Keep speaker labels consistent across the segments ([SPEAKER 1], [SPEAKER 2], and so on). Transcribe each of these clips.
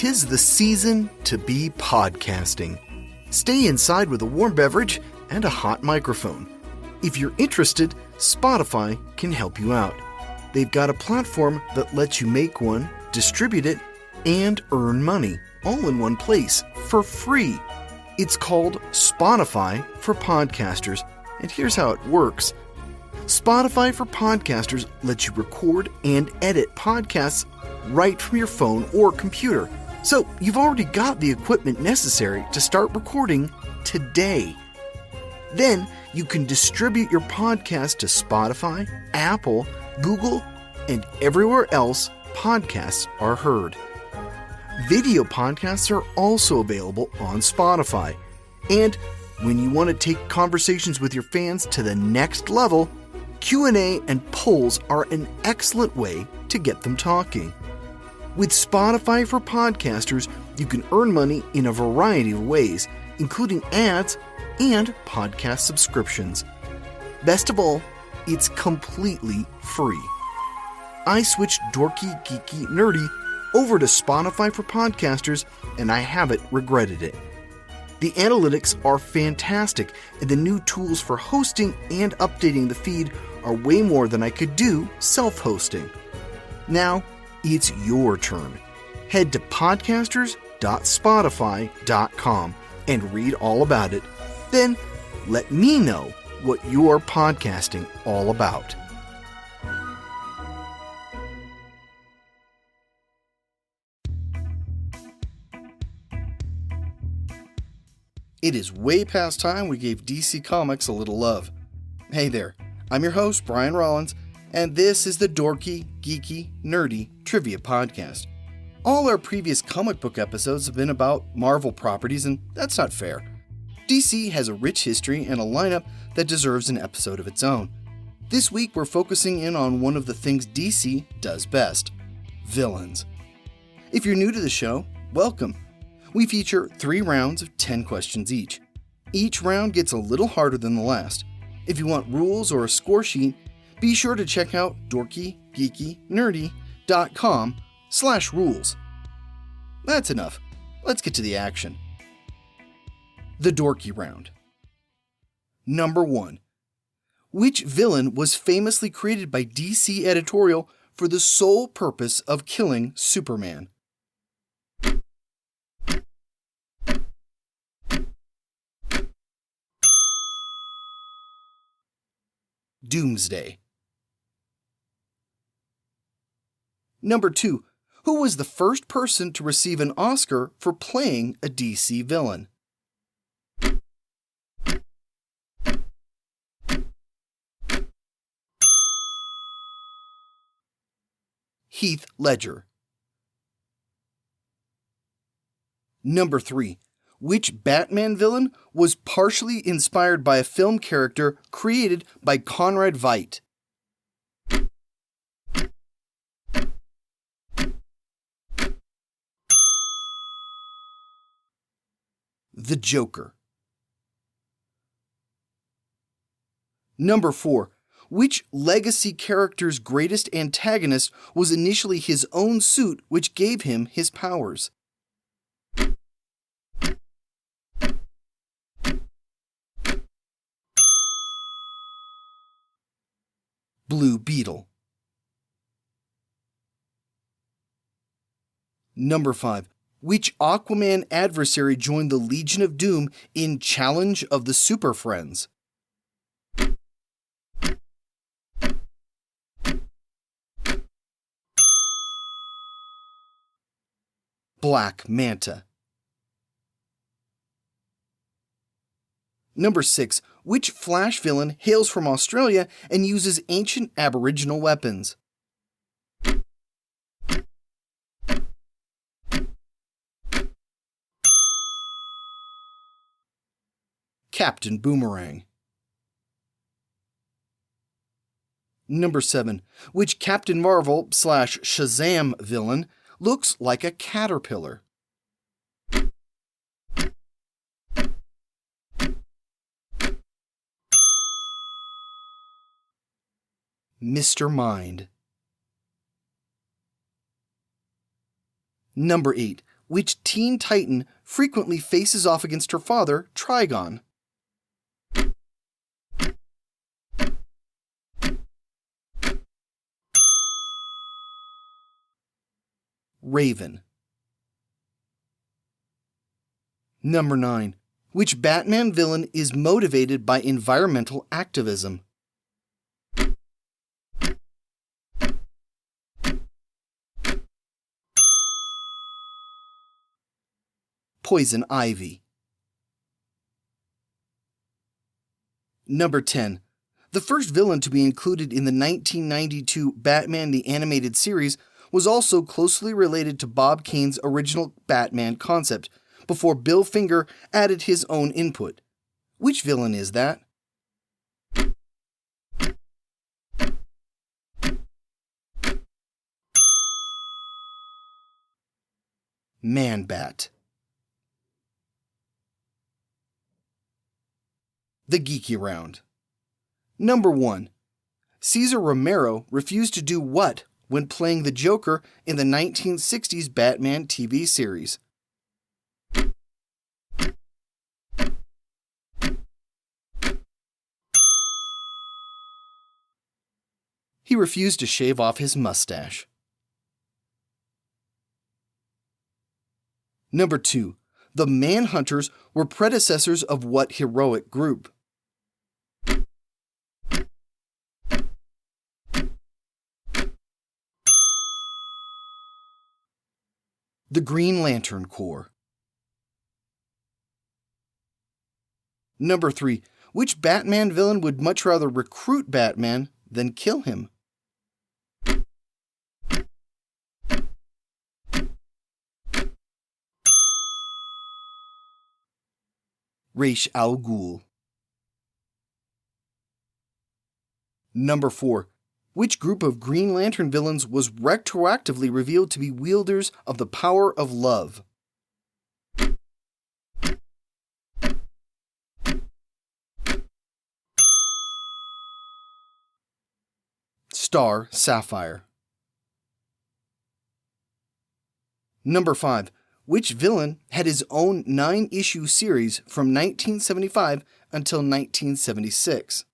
[SPEAKER 1] 'tis the season to be podcasting. Stay inside with a warm beverage and a hot microphone. If you're interested, Spotify can help you out. They've got a platform that lets you make one, distribute it, and earn money all in one place for free. It's called Spotify for Podcasters, and here's how it works. Spotify for Podcasters lets you record and edit podcasts right from your phone or computer. So you've already got the equipment necessary to start recording today. Then you can distribute your podcast to Spotify, Apple, Google, and everywhere else podcasts are heard. Video podcasts are also available on Spotify. And when you want to take conversations with your fans to the next level, Q&A and polls are an excellent way to get them talking. With Spotify for Podcasters, you can earn money in a variety of ways, including ads and podcast subscriptions. Best of all, it's completely free. I switched Dorky, Geeky, Nerdy over to Spotify for Podcasters, and I haven't regretted it. The analytics are fantastic, and the new tools for hosting and updating the feed are way more than I could do self-hosting. Now, it's your turn. Head to podcasters.spotify.com and read all about it. Then, let me know what you're podcasting all about. It is way past time we gave DC Comics a little love. Hey there, I'm your host, Brian Rollins, and this is the Dorky, Geeky, Nerdy Trivia Podcast. All our previous comic book episodes have been about Marvel properties, and that's not fair. DC has a rich history and a lineup that deserves an episode of its own. This week we're focusing in on one of the things DC does best: villains. If you're new to the show, welcome. We feature 3 rounds of 10 questions each. Each round gets a little harder than the last. If you want rules or a score sheet, be sure to check out dorkygeekynerdy.com/rules. That's enough. Let's get to the action. The Dorky Round. Number 1. Which villain was famously created by DC editorial for the sole purpose of killing Superman? Doomsday. Number 2. Who was the first person to receive an Oscar for playing a DC villain? Heath Ledger. Number 3. Which Batman villain was partially inspired by a film character created by Conrad Veidt? The Joker. Number 4. Which legacy character's greatest antagonist was initially his own suit which gave him his powers? Blue Beetle. Number 5. Which Aquaman adversary joined the Legion of Doom in Challenge of the Super Friends? Black Manta. Number 6. Which Flash villain hails from Australia and uses ancient Aboriginal weapons? Captain Boomerang. Number 7. Which Captain Marvel / Shazam villain looks like a caterpillar? Mr. Mind. Number 8. Which Teen Titan frequently faces off against her father, Trigon? Raven. Number 9. Which Batman villain is motivated by environmental activism? Poison Ivy. Number 10. The first villain to be included in the 1992 Batman the Animated Series was also closely related to Bob Kane's original Batman concept, before Bill Finger added his own input. Which villain is that? Man-Bat. The Geeky Round. Number 1. Cesar Romero refused to do what when playing the Joker in the 1960s Batman TV series? He refused to shave off his mustache. Number 2. The Manhunters were predecessors of what heroic group? The Green Lantern Corps. Number 3. Which Batman villain would much rather recruit Batman than kill him? Ra's al Ghul. Number 4. Which group of Green Lantern villains was retroactively revealed to be wielders of the power of love? Star Sapphire. Number 5. Which villain had his own 9-issue series from 1975 until 1976?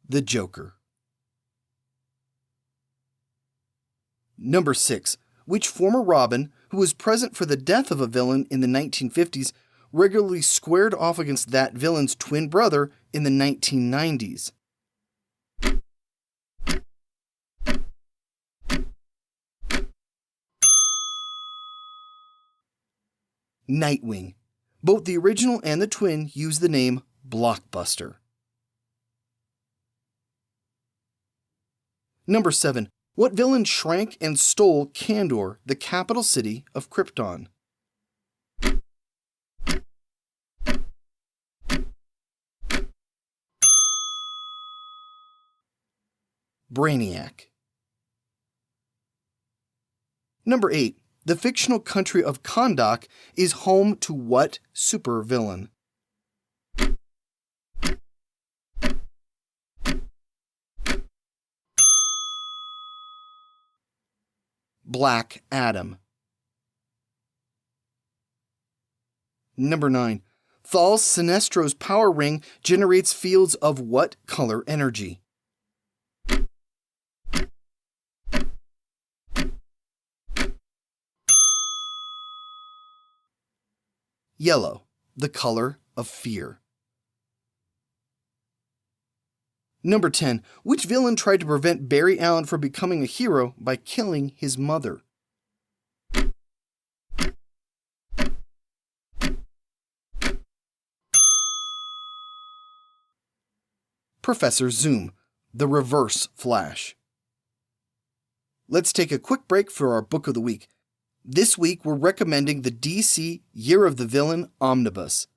[SPEAKER 1] The Joker. Number 6. Which former Robin, who was present for the death of a villain in the 1950s, regularly squared off against that villain's twin brother in the 1990s? Nightwing. Both the original and the twin use the name Blockbuster. Number 7. What villain shrank and stole Kandor, the capital city of Krypton? Brainiac. Number 8. The fictional country of Kahndaq is home to what supervillain? Black Adam. Number 9. Thal Sinestro's power ring generates fields of what color energy? Yellow, the color of fear. Number 10. Which villain tried to prevent Barry Allen from becoming a hero by killing his mother? Professor Zoom, the Reverse Flash. Let's take a quick break for our book of the week. This week we're recommending the DC Year of the Villain Omnibus.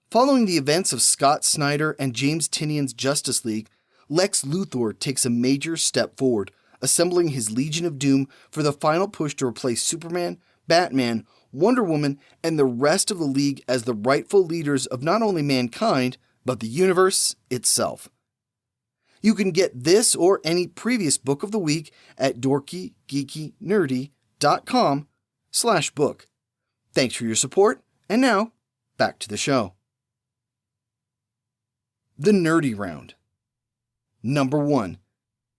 [SPEAKER 1] Following the events of Scott Snyder and James Tynion's Justice League, Lex Luthor takes a major step forward, assembling his Legion of Doom for the final push to replace Superman, Batman, Wonder Woman, and the rest of the League as the rightful leaders of not only mankind, but the universe itself. You can get this or any previous book of the week at dorkygeekynerdy.com/book. Thanks for your support, and now, back to the show. The Nerdy Round. Number 1.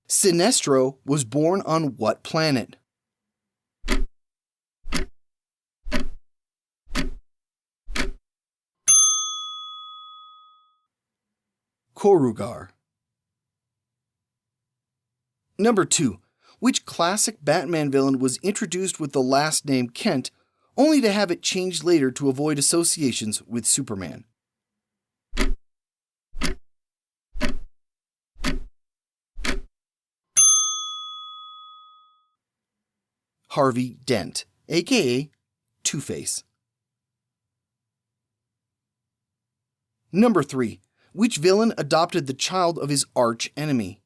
[SPEAKER 1] Sinestro was born on what planet? Korugar. Number 2. Which classic Batman villain was introduced with the last name Kent, only to have it changed later to avoid associations with Superman? Harvey Dent, aka Two-Face. Number 3. Which villain adopted the child of his arch enemy?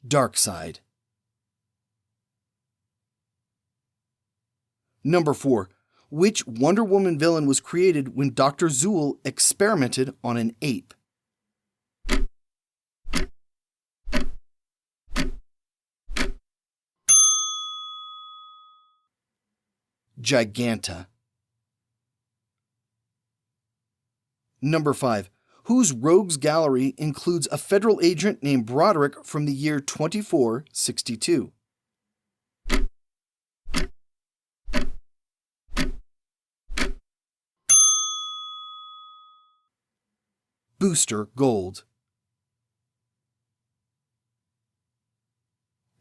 [SPEAKER 1] Darkseid. Number 4. Which Wonder Woman villain was created when Dr. Zool experimented on an ape? Giganta. Number 5. Whose rogues gallery includes a federal agent named Broderick from the year 2462? Booster Gold.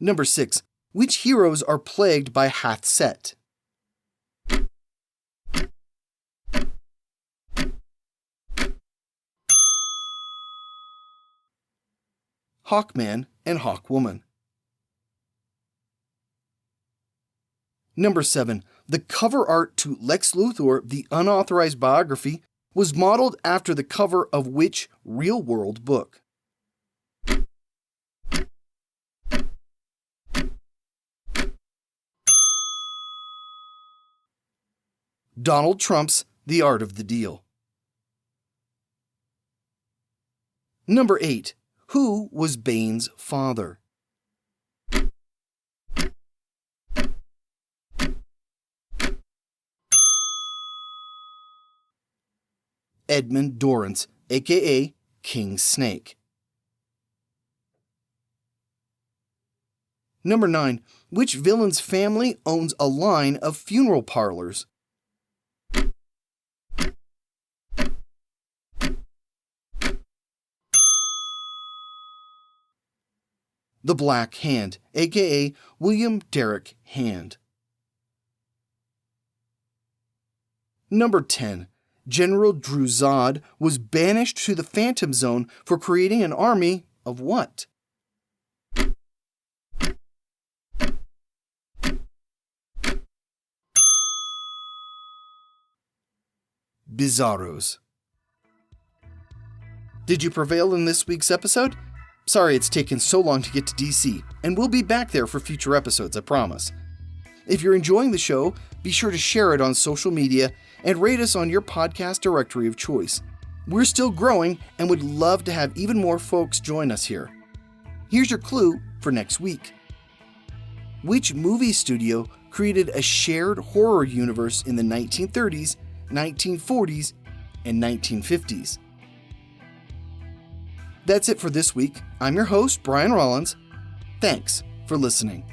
[SPEAKER 1] Number 6. Which heroes are plagued by Hathset? Hawkman and Hawkwoman. Number 7. The cover art to Lex Luthor, the unauthorized biography, was modeled after the cover of which real-world book? Donald Trump's The Art of the Deal. Number 8. Who was Bane's father? Edmund Dorrance, aka King Snake. Number 9. Which villain's family owns a line of funeral parlors? The Black Hand, aka William Derrick Hand. Number 10. General Druzad was banished to the Phantom Zone for creating an army of what? Bizarros. Did you prevail in this week's episode? Sorry it's taken so long to get to DC, and we'll be back there for future episodes, I promise. If you're enjoying the show, be sure to share it on social media and rate us on your podcast directory of choice. We're still growing and would love to have even more folks join us here. Here's your clue for next week. Which movie studio created a shared horror universe in the 1930s, 1940s, and 1950s? That's it for this week. I'm your host, Brian Rollins. Thanks for listening.